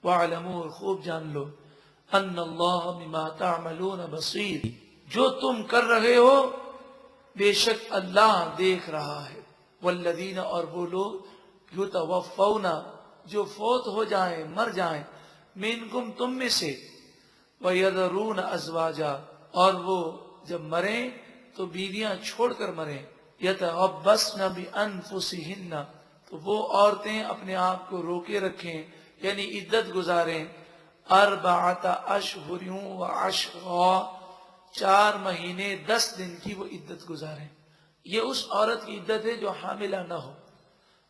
وَاعْلَمُوا، خوب جان لو، ان اللہ بما تعملون بصیر، جو تم کر رہے ہو بے شک اللہ دیکھ رہا ہے۔ والذین، اور وہ لوگ، یتوفون، جو فوت ہو جائیں، مر جائیں، منکم، تم میں سے، وَيَذَرُونَ أَزْوَاجًا، اور وہ جب مریں تو بیویاں چھوڑ کر مریں، يَتَرَبَّصْنَ بِأَنفُسِهِنَّ، تو وہ عورتیں اپنے آپ کو روکے رکھیں، یعنی عدت گزاریں، أَرْبَعَةَ أَشْهُرٍ وَعَشْرًا، 4 مہینے 10 دن کی وہ عدت گزاریں۔ یہ اس عورت کی عدت ہے جو حاملہ نہ ہو،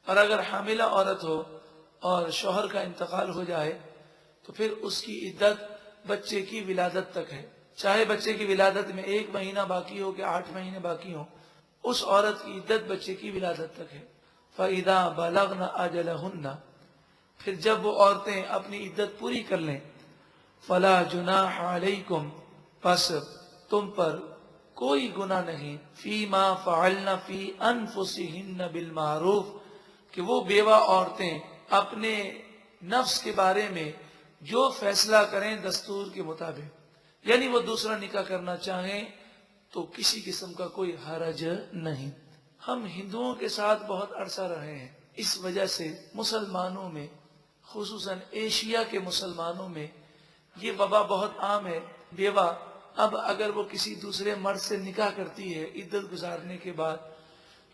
اور اگر حاملہ عورت ہو اور شوہر کا انتقال ہو جائے تو پھر اس کی عدت بچے کی ولادت تک ہے، چاہے بچے کی ولادت میں 1 مہینہ باقی ہو کہ 8 مہینے باقی ہوں، اس عورت کی عدت بچے کی ولادت تک ہے۔ فَإِذَا بَلَغْنَ أَجَلَهُنَّ، پھر جب وہ عورتیں اپنی عدت پوری کر لیں، فَلَا جُنَاحَ عَلَيْكُمْ، پس تم پر کوئی گناہ نہیں، فِيمَا فَعَلْنَ فِي أَنفُسِهِنَّ بِالْمَعْرُوفِ، کہ وہ بیوہ عورتیں اپنے نفس کے بارے میں جو فیصلہ کریں دستور کے مطابق، یعنی وہ دوسرا نکاح کرنا چاہیں تو کسی قسم کا کوئی حرج نہیں۔ ہم ہندوؤں کے ساتھ بہت عرصہ رہے ہیں، اس وجہ سے مسلمانوں میں، خصوصاً ایشیا کے مسلمانوں میں، یہ وبا بہت عام ہے۔ بیوہ اب اگر وہ کسی دوسرے مرد سے نکاح کرتی ہے عدت گزارنے کے بعد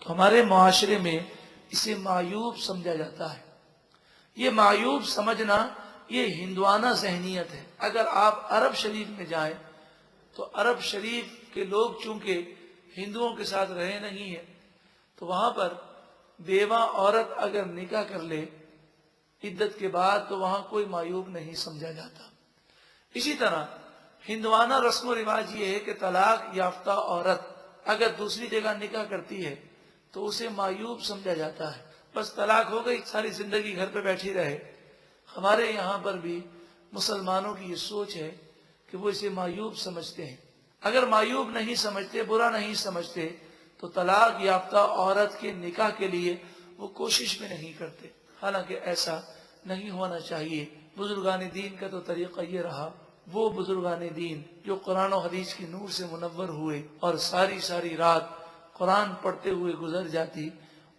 تو ہمارے معاشرے میں اسے معیوب سمجھا جاتا ہے۔ یہ معیوب سمجھنا یہ ہندوانہ ذہنیت ہے۔ اگر آپ عرب شریف میں جائیں تو عرب شریف کے لوگ چونکہ ہندوؤں کے ساتھ رہے نہیں ہیں تو وہاں پر بیوہ عورت اگر نکاح کر لے عدت کے بعد تو وہاں کوئی معیوب نہیں سمجھا جاتا۔ اسی طرح ہندوانہ رسم و رواج یہ ہے کہ طلاق یافتہ عورت اگر دوسری جگہ نکاح کرتی ہے تو اسے معیوب سمجھا جاتا ہے، بس طلاق ہو گئی، ساری زندگی گھر پہ بیٹھی رہے۔ ہمارے یہاں پر بھی مسلمانوں کی یہ سوچ ہے کہ وہ اسے معیوب سمجھتے ہیں۔ اگر معیوب نہیں سمجھتے، برا نہیں سمجھتے تو طلاق یافتہ عورت کے نکاح کے لیے وہ کوشش بھی نہیں کرتے، حالانکہ ایسا نہیں ہونا چاہیے۔ بزرگان دین کا تو طریقہ یہ رہا، وہ بزرگان دین جو قرآن و حدیث کی نور سے منور ہوئے اور ساری رات قرآن پڑھتے ہوئے گزر جاتی،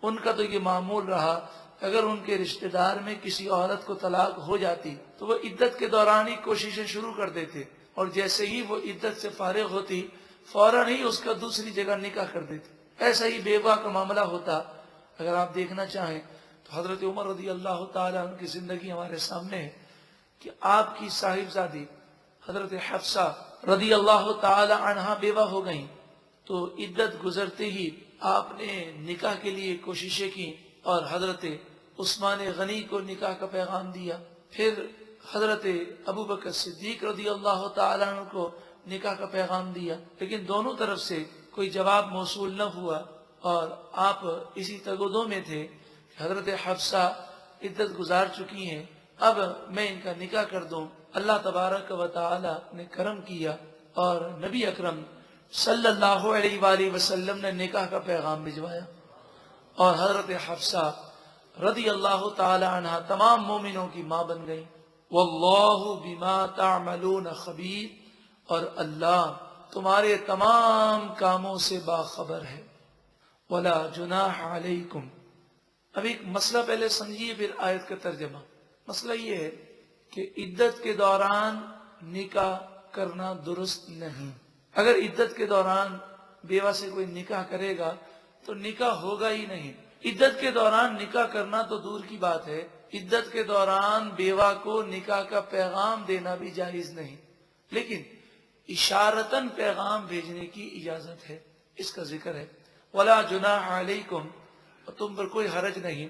ان کا تو یہ معمول رہا اگر ان کے رشتہ دار میں کسی عورت کو طلاق ہو جاتی تو وہ عدت کے دوران ہی کوششیں شروع کر دیتے، اور جیسے ہی وہ عدت سے فارغ ہوتی فوراً ہی اس کا دوسری جگہ نکاح کر دیتے۔ ایسا ہی بیوہ کا معاملہ ہوتا۔ اگر آپ دیکھنا چاہیں تو حضرت عمر رضی اللہ تعالیٰ عنہ کی زندگی ہمارے سامنے ہے کہ آپ کی صاحبزادی حضرت حفصہ رضی اللہ تعالی عنہا بیوہ ہو گئیں تو عدت گزرتے ہی آپ نے نکاح کے لیے کوششیں کی اور حضرت عثمان غنی کو نکاح کا پیغام دیا، پھر حضرت ابوبکر صدیق رضی اللہ تعالی عنہ کو نکاح کا پیغام دیا، لیکن دونوں طرف سے کوئی جواب موصول نہ ہوا، اور آپ اسی تگودوں میں تھے کہ حضرت حفصہ عدت گزار چکی ہیں، اب میں ان کا نکاح کر دوں۔ اللہ تبارک و تعالی نے کرم کیا اور نبی اکرم صلی اللہ علیہ وآلہ وسلم نے نکاح کا پیغام بھجوایا، اور حضرت حفصہ رضی اللہ تعالی عنہ تمام مومنوں کی ماں بن گئی۔ واللہ بما تعملون خبیر، اور اللہ تمہارے تمام کاموں سے باخبر ہے۔ ولا جناح علیکم، اب ایک مسئلہ پہلے سمجھیے پھر آیت کا ترجمہ۔ مسئلہ یہ ہے کہ عدت کے دوران نکاح کرنا درست نہیں۔ اگر عدت کے دوران بیوہ سے کوئی نکاح کرے گا تو نکاح ہوگا ہی نہیں۔ عدت کے دوران نکاح کرنا تو دور کی بات ہے، عدت کے دوران بیوہ کو نکاح کا پیغام دینا بھی جائز نہیں، لیکن اشارتاً پیغام بھیجنے کی اجازت ہے، اس کا ذکر ہے۔ ولا جناح علیکم، اور تم پر کوئی حرج نہیں،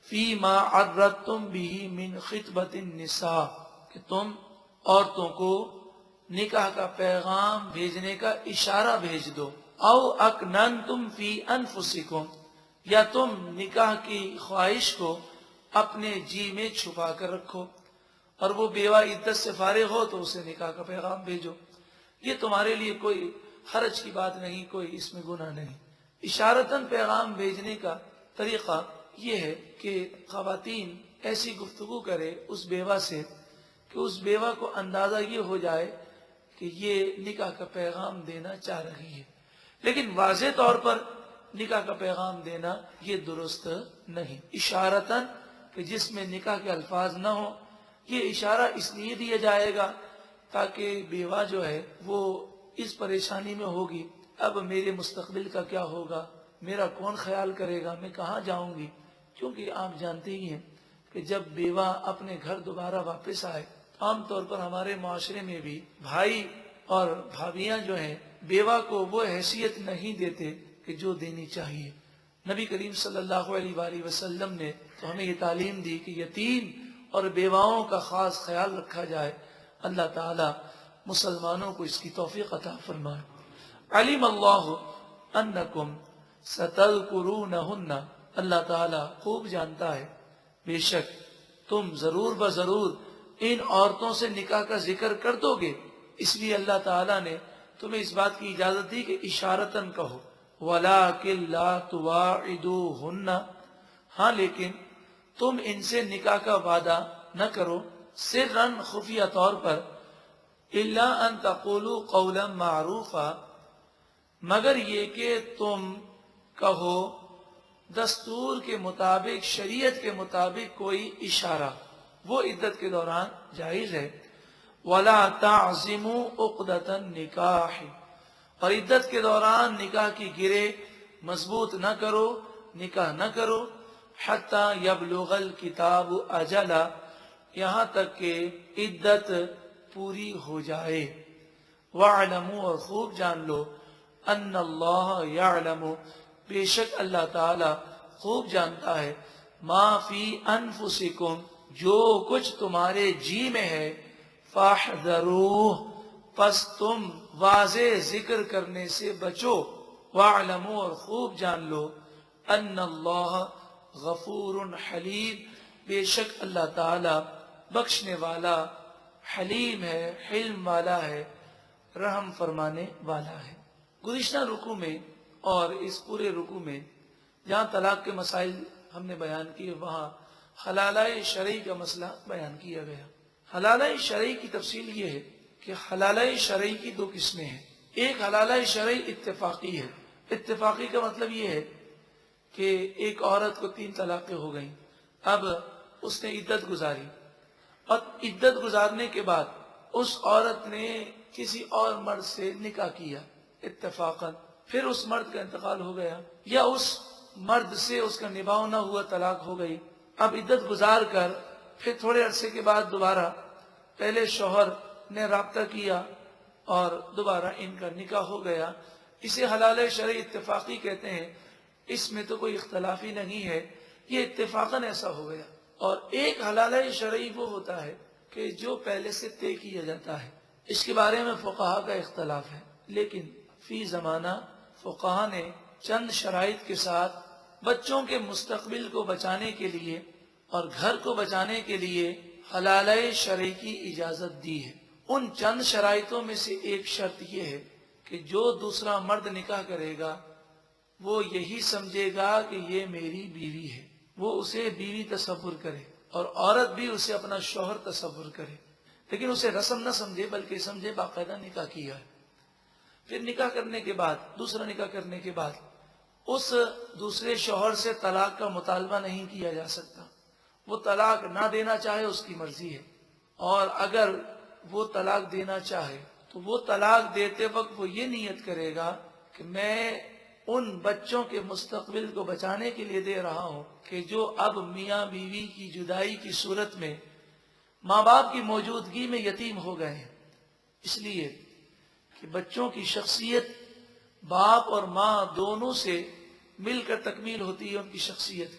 فیما عرضتم بہ من خطبۃ النساء، کہ تم عورتوں کو نکاح کا پیغام بھیجنے کا اشارہ بھیج دو، او اکننتم فی انفسکم، یا تم نکاح کی خواہش کو اپنے جی میں چھپا کر رکھو، اور وہ بیوہ عدت سے فارغ ہو تو اسے نکاح کا پیغام بھیجو، یہ تمہارے لیے کوئی حرج کی بات نہیں، کوئی اس میں گناہ نہیں۔ اشارتاً پیغام بھیجنے کا طریقہ یہ ہے کہ خواتین ایسی گفتگو کرے اس بیوہ سے کہ اس بیوہ کو اندازہ یہ ہو جائے کہ یہ نکاح کا پیغام دینا چاہ رہی ہے، لیکن واضح طور پر نکاح کا پیغام دینا یہ درست نہیں۔ اشارتاً کہ جس میں نکاح کے الفاظ نہ ہوں، یہ اشارہ اس لیے دیا جائے گا تاکہ بیوہ جو ہے وہ اس پریشانی میں ہوگی، اب میرے مستقبل کا کیا ہوگا، میرا کون خیال کرے گا، میں کہاں جاؤں گی، کیونکہ آپ جانتے ہی ہیں کہ جب بیوہ اپنے گھر دوبارہ واپس آئے، عام طور پر ہمارے معاشرے میں بھی بھائی اور بھابیاں جو ہیں بیوہ کو وہ حیثیت نہیں دیتے کہ جو دینی چاہیے۔ نبی کریم صلی اللہ علیہ وآلہ وسلم نے تو ہمیں یہ تعلیم دی کہ یتیم اور بیواؤں کا خاص خیال رکھا جائے۔ اللہ تعالی مسلمانوں کو اس کی توفیق عطا فرمائے۔ علم اللہ انکم ستذکرونہن، اللہ تعالی خوب جانتا ہے بے شک تم ضرور بضرور ان عورتوں سے نکاح کا ذکر کر دو گے، اس لیے اللہ تعالیٰ نے تمہیں اس بات کی اجازت دی کہ اشارتاً کہو، وَلَٰكِن لَا تُوَاعِدُوهُنَّ، ہاں لیکن تم ان سے نکاح کا وعدہ نہ کرو سرًا خفیہ طور پر، إِلَّا أَن تَقُولُوا قَوْلًا مَعْرُوفًا، مگر یہ کہ تم کہو دستور کے مطابق، شریعت کے مطابق کوئی اشارہ، وہ عدت کے دوران جائز ہے۔ وَلَا تَعْزِمُوا عُقْدَةَ النِّكَاحِ، اور عدت کے دوران نکاح کی گرے مضبوط نہ کرو، نکاح نہ کرو، حَتَّى يَبْلُغَ الْكِتَابُ أَجَلَهُ، یہاں تک کہ عدت پوری ہو جائے۔ وَاعْلَمُوا، اور خوب جان لو، أَنَّ اللَّهَ يَعْلَمُ، بے شک اللہ تعالی خوب جانتا ہے، مَا فِي أَنفُسِكُمْ، جو کچھ تمہارے جی میں ہے، فَاحْذَرُوهُ، پس تم واضح ذکر کرنے سے بچو۔ وَاعْلَمُوا، اور خوب جان لو، أَنَّ اللَّهَ غَفُورٌ حَلِيمٌ، بے شک اللہ تعالی بخشنے والا حلیم ہے، حلم والا ہے، رحم فرمانے والا ہے۔ گزشتہ رکوع میں اور اس پورے رکوع میں جہاں طلاق کے مسائل ہم نے بیان کیے، وہاں حلالہ شرعی کا مسئلہ بیان کیا گیا۔ حلالہ شرعی کی تفصیل یہ ہے کہ حلالہ شرعی کی دو قسمیں ہیں۔ ایک حلالہ شرعی اتفاقی ہے۔ اتفاقی کا مطلب یہ ہے کہ ایک عورت کو 3 طلاقیں ہو گئیں، اب اس نے عدت گزاری، اور عدت گزارنے کے بعد اس عورت نے کسی اور مرد سے نکاح کیا اتفاقاً، پھر اس مرد کا انتقال ہو گیا یا اس مرد سے اس کا نباہ نہ ہوا، طلاق ہو گئی۔ اب عدت گزار کر پھر تھوڑے عرصے کے بعد دوبارہ پہلے شوہر نے رابطہ کیا اور دوبارہ ان کا نکاح ہو گیا، اسے حلال شرعی اتفاقی کہتے ہیں۔ اس میں تو کوئی اختلاف ہی نہیں ہے، یہ اتفاقاً ایسا ہو گیا۔ اور ایک حلال شرعی وہ ہوتا ہے کہ جو پہلے سے طے کیا جاتا ہے، اس کے بارے میں فقہا کا اختلاف ہے، لیکن فی زمانہ فقہا نے چند شرائط کے ساتھ بچوں کے مستقبل کو بچانے کے لیے اور گھر کو بچانے کے لیے حلالہ شرعی کی اجازت دی ہے۔ ان چند شرائطوں میں سے ایک شرط یہ ہے کہ جو دوسرا مرد نکاح کرے گا وہ یہی سمجھے گا کہ یہ میری بیوی ہے، وہ اسے بیوی تصور کرے، اور عورت بھی اسے اپنا شوہر تصور کرے، لیکن اسے رسم نہ سمجھے بلکہ سمجھے باقاعدہ نکاح کیا ہے۔ پھر نکاح کرنے کے بعد، دوسرا نکاح کرنے کے بعد اس دوسرے شوہر سے طلاق کا مطالبہ نہیں کیا جا سکتا۔ وہ طلاق نہ دینا چاہے اس کی مرضی ہے، اور اگر وہ طلاق دینا چاہے تو وہ طلاق دیتے وقت وہ یہ نیت کرے گا کہ میں ان بچوں کے مستقبل کو بچانے کے لیے دے رہا ہوں کہ جو اب میاں بیوی کی جدائی کی صورت میں ماں باپ کی موجودگی میں یتیم ہو گئے ہیں، اس لیے کہ بچوں کی شخصیت باپ اور ماں دونوں سے مل کر تکمیل ہوتی ہے ان کی شخصیت۔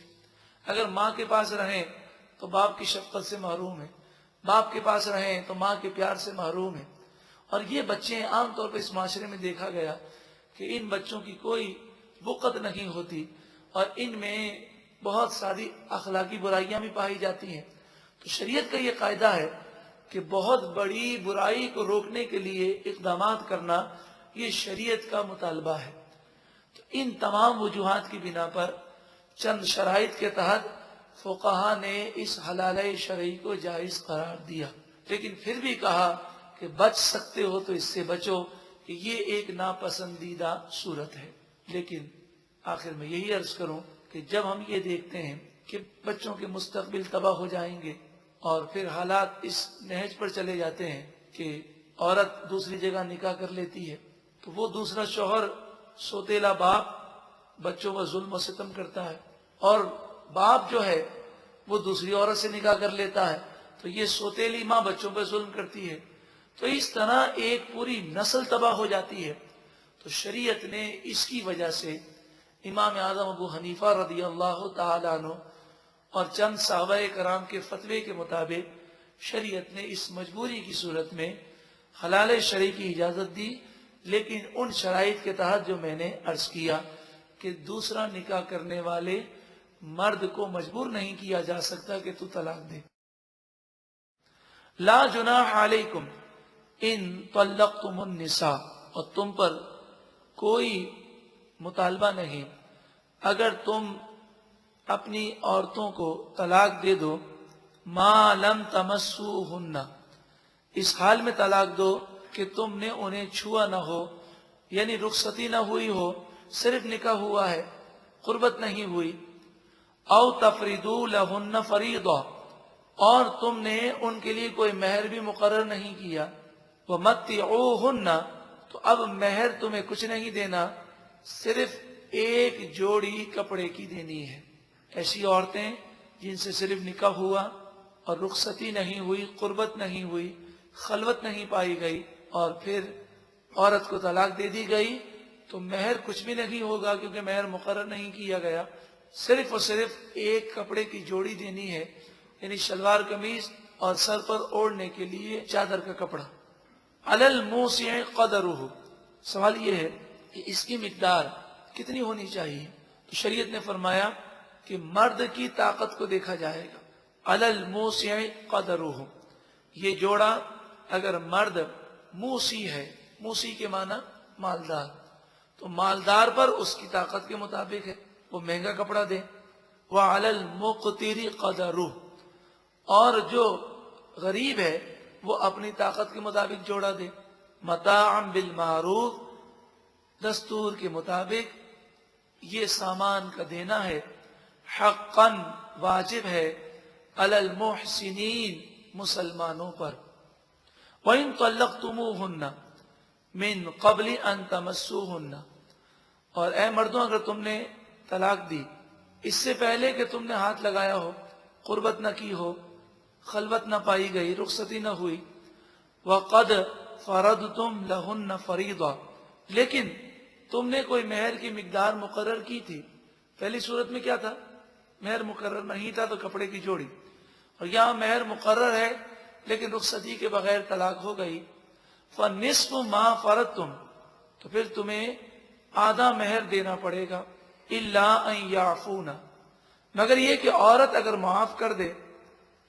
اگر ماں کے پاس رہیں تو باپ کی شفقت سے محروم ہے، باپ کے پاس رہیں تو ماں کے پیار سے محروم ہے۔ اور یہ بچے عام طور پر اس معاشرے میں دیکھا گیا کہ ان بچوں کی کوئی بقت نہیں ہوتی، اور ان میں بہت ساری اخلاقی برائیاں بھی پائی جاتی ہیں۔ تو شریعت کا یہ قاعدہ ہے کہ بہت بڑی برائی کو روکنے کے لیے اقدامات کرنا یہ شریعت کا مطالبہ ہے۔ تو ان تمام وجوہات کی بنا پر چند شرائط کے تحت فقہا نے اس حلالہ شرعی کو جائز قرار دیا، لیکن پھر بھی کہا کہ بچ سکتے ہو تو اس سے بچو کہ یہ ایک ناپسندیدہ صورت ہے۔ لیکن آخر میں یہی عرض کروں کہ جب ہم یہ دیکھتے ہیں کہ بچوں کے مستقبل تباہ ہو جائیں گے اور پھر حالات اس نہج پر چلے جاتے ہیں کہ عورت دوسری جگہ نکاح کر لیتی ہے تو وہ دوسرا شوہر سوتیلا باپ بچوں پر ظلم و ستم کرتا ہے، اور باپ جو ہے وہ دوسری عورت سے نکاح کر لیتا ہے تو یہ سوتیلی ماں بچوں پر ظلم کرتی ہے، تو اس طرح ایک پوری نسل تباہ ہو جاتی ہے۔ تو شریعت نے اس کی وجہ سے امام اعظم ابو حنیفہ رضی اللہ تعالیٰ عنہ اور چند صحابہ کرام کے فتوے کے مطابق شریعت نے اس مجبوری کی صورت میں حلال شرعی کی اجازت دی، لیکن ان شرائط کے تحت جو میں نے عرض کیا کہ دوسرا نکاح کرنے والے مرد کو مجبور نہیں کیا جا سکتا کہ تو طلاق دے۔ لا جناح علیکم ان طلقتم النساء، اور تم پر کوئی مطالبہ نہیں اگر تم اپنی عورتوں کو طلاق دے دو، ما لم تمسوہن، اس حال میں طلاق دو کہ تم نے انہیں چھوا نہ ہو، یعنی رخصتی نہ ہوئی ہو، صرف نکاح ہوا ہے، قربت نہیں ہوئی، او تفریدو لہن فریضہ، اور تم نے ان کے لیے کوئی مہر بھی مقرر نہیں کیا، ومتعوہن، تو اب مہر تمہیں کچھ نہیں دینا، صرف ایک جوڑی کپڑے کی دینی ہے۔ ایسی عورتیں جن سے صرف نکاح ہوا اور رخصتی نہیں ہوئی، قربت نہیں ہوئی، خلوت نہیں پائی گئی، اور پھر عورت کو طلاق دے دی گئی تو مہر کچھ بھی نہیں ہوگا کیونکہ مہر مقرر نہیں کیا گیا، صرف اور صرف ایک کپڑے کی جوڑی دینی ہے، یعنی شلوار قمیض اور سر پر اوڑھنے کے لیے چادر کا کپڑا۔ علی الموسع قدرہ، سوال یہ ہے کہ اس کی مقدار کتنی ہونی چاہیے؟ تو شریعت نے فرمایا کہ مرد کی طاقت کو دیکھا جائے گا۔ علی الموسع قدرہ، یہ جوڑا اگر مرد موسی ہے، موسی کے معنی مالدار، تو مالدار پر اس کی طاقت کے مطابق ہے، وہ مہنگا کپڑا دے۔ وعلی المقتر قدرہ، اور جو غریب ہے وہ اپنی طاقت کے مطابق جوڑا دے۔ متاعا بالمعروف، دستور کے مطابق یہ سامان کا دینا ہے، حقا واجب ہے، علی المحسنین، مسلمانوں پر۔ وَإِن طَلَّقْتُمُوهُنَّ مِن قَبْلِ أَن تَمَسُّوهُنَّ، اور اے مردوں اگر تم نے طلاق دی اس سے پہلے کہ تم نے ہاتھ لگایا ہو، قربت نہ کی ہو، خلوت نہ پائی گئی، رخصتی نہ ہوئی، وَقَدْ فَرَضْتُمْ لَهُنَّ فَرِيضًا، لیکن تم نے کوئی مہر کی مقدار مقرر کی تھی۔ پہلی صورت میں کیا تھا؟ مہر مقرر نہیں تھا تو کپڑے کی جوڑی، اور یہاں مہر مقرر ہے لیکن رخصتی کے بغیر طلاق ہو گئی۔ فَنِصْفُ مَا فَرَضْتُمْ، تو پھر تمہیں آدھا مہر دینا پڑے گا، إِلَّا أَن يَعْفُونَ، مگر یہ کہ عورت اگر معاف کر دے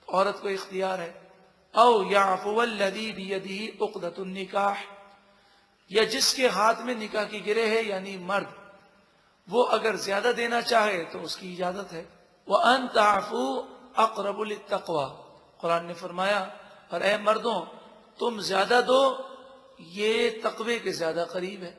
تو عورت کو اختیار ہے، او يَعْفُوَ الَّذِي بِيَدِهِ عُقْدَةُ النِّكَاحِ، یا جس کے ہاتھ میں نکاح کی گرہ ہے یعنی مرد، وہ اگر زیادہ دینا چاہے تو اس کی اجازت ہے۔ وَأَن تَعْفُوا أَقْرَبُ لِلتَّقْوَى، قرآن نے فرمایا اور اے مردوں تم زیادہ دو، یہ تقوی کے زیادہ قریب ہے۔